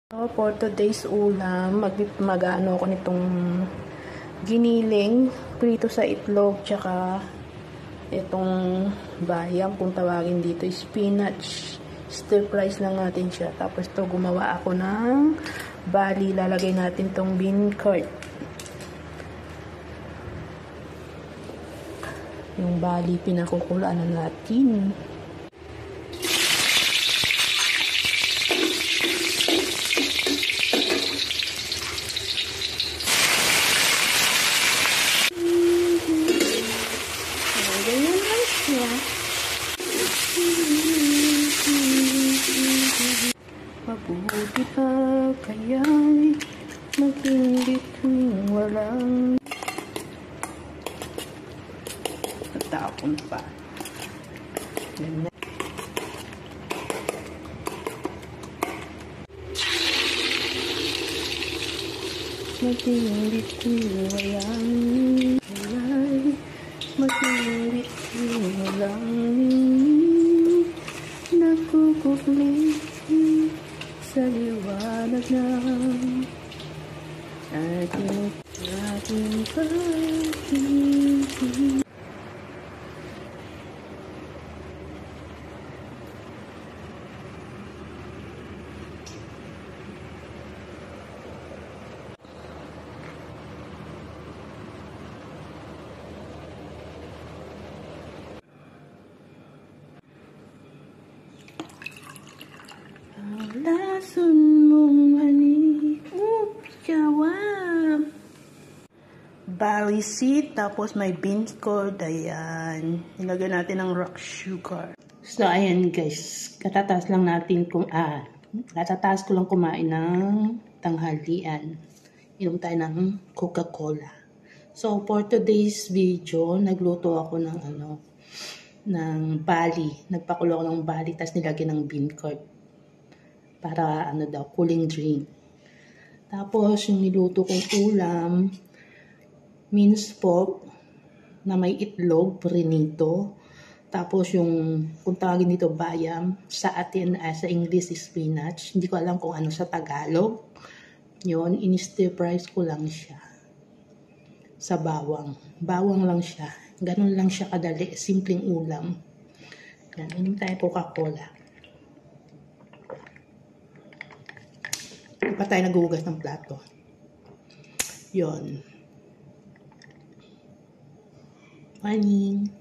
So, for today's ulam, mag-ano ako nitong giniling, prito sa itlog, tsaka itong bayam, kung tawagin dito, spinach. Stir fries lang natin siya. Tapos to gumawa ako ng bali, lalagay natin tong bean curd. Yung bali, pinakukulaan na natin. Ganyan lang siya. Mabuti pa kaya'y maging tuwing walang natapon pa. Ganyan. Maging tuwing walang maging walang nagkukukli sa liwanag ng ating pag-ibig. Lason mong hani, jawab. Barley seed, tapos may bean curd, ayan. Ilagay natin ng rock sugar. So, ayan guys, katataas lang natin katataas ko lang kumain ng tanghalian. Inom tayo ng Coca-Cola. So, for today's video, nagluto ako ng ng bali. Nagpakulo ako ng bali, tapos nilagyan ng bean curd. Para cooling drink. Tapos yung niluto kong ulam, minced pork na may itlog, prinito. Tapos yung kung tawagin dito bayam, sa atin sa English is spinach. Hindi ko alam kung ano sa Tagalog. Yun, in-stir fries ko lang siya sa bawang. Bawang lang siya. Ganun lang siya kadali, simpleng ulam. Yan, inom tayo Coca-Cola. Pa tayo naguhugas ng plato. Yon. Morning.